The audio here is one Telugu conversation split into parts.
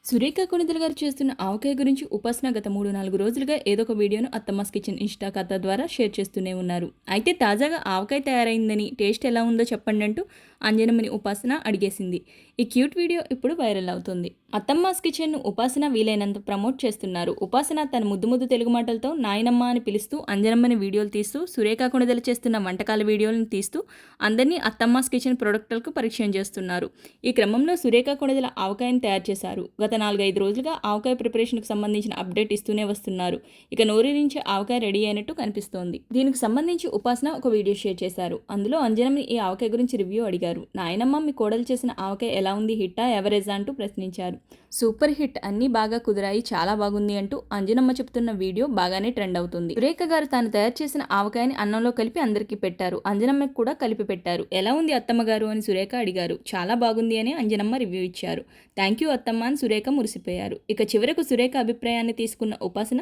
సురేఖ కొణిదెల గారు చేస్తున్న ఆవకాయ గురించి ఉపాసన గత 3-4 రోజులుగా ఏదో ఒక వీడియోను అత్తమ్మాస్ కిచెన్ ఇన్స్టా ఖాతా ద్వారా షేర్ చేస్తూనే ఉన్నారు. అయితే తాజాగా ఆవకాయ తయారైందని, టేస్ట్ ఎలా ఉందో చెప్పండి అంటూ అంజనమ్మని ఉపాసన అడిగేసింది. ఈ క్యూట్ వీడియో ఇప్పుడు వైరల్ అవుతుంది. అత్తమ్మాస్ కిచెన్ను ఉపాసన వీలైనంత ప్రమోట్ చేస్తున్నారు. ఉపాసన తన ముద్దు ముద్దు తెలుగు మాటలతో నాయనమ్మ అని పిలుస్తూ అంజనమ్మని వీడియోలు తీస్తూ, సురేఖ కొణిదెల చేస్తున్న వంటకాల వీడియోలను తీస్తూ అందరినీ అత్తమ్మాస్ కిచెన్ ప్రొడక్టులకు పరిచయం చేస్తున్నారు. ఈ క్రమంలో సురేఖ కొణిదెల ఆవకాయను తయారు చేశారు. గత 4-5 రోజులుగా ఆవకాయ ప్రిపరేషన్కి సంబంధించిన అప్డేట్ ఇస్తూనే వస్తున్నారు. ఇక నోరూరించి ఆవకాయ రెడీ అయినట్టు కనిపిస్తోంది. దీనికి సంబంధించి ఉపాసన ఒక వీడియో షేర్ చేశారు. అందులో అంజనమ్మ ఈ ఆవకాయ గురించి రివ్యూ అడిగారు. నాయనమ్మ, మీ కోడలు చేసిన ఆవకాయ ఎలా ఉంది, హిట్టా ఎవరేజా అంటూ ప్రశ్నించారు. సూపర్ హిట్, అన్నీ బాగా కుదిరాయి, చాలా బాగుంది అంటూ అంజనమ్మ చెప్తున్న వీడియో బాగానే ట్రెండ్ అవుతుంది. సురేఖ గారు తాను తయారు చేసిన ఆవకాయని అన్నంలో కలిపి అందరికీ పెట్టారు. అంజనమ్మకి కూడా కలిపి పెట్టారు. ఎలా ఉంది అత్తమ్మ గారు అని సురేఖ అడిగారు. చాలా బాగుంది అని అంజనమ్మ రివ్యూ ఇచ్చారు. థ్యాంక్ యూ అత్తమ్మ అని సురేఖ మురిసిపోయారు. ఇక చివరకు సురేఖ అభిప్రాయాన్ని తీసుకున్న ఉపాసన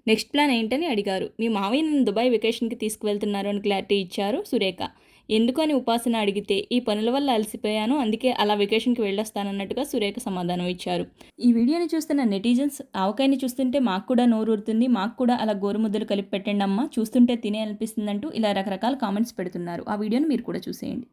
నెక్స్ట్ ప్లాన్ ఏంటని అడిగారు. మీ మావయ్య నన్ను దుబాయ్ వెకేషన్కి తీసుకువెళ్తున్నారు అని క్లారిటీ ఇచ్చారు సురేఖ. ఎందుకు అని ఉపాసన అడిగితే, ఈ పనుల వల్ల అలసిపోయాను, అందుకే అలా వెకేషన్కి వెళ్ళొస్తానన్నట్టుగా సురేఖ సమాధానం ఇచ్చారు. ఈ వీడియోని చూస్తున్న నెటిజన్స్ ఆవకాయని చూస్తుంటే మాకు కూడా నోరూరుతుంది, మాకు కూడా అలా గోరుముద్దలు కలిపి పెట్టండి అమ్మా, చూస్తుంటే తినే అనిపిస్తుందంటూ ఇలా రకరకాల కామెంట్స్ పెడుతున్నారు. ఆ వీడియోని మీరు కూడా చూసేయండి.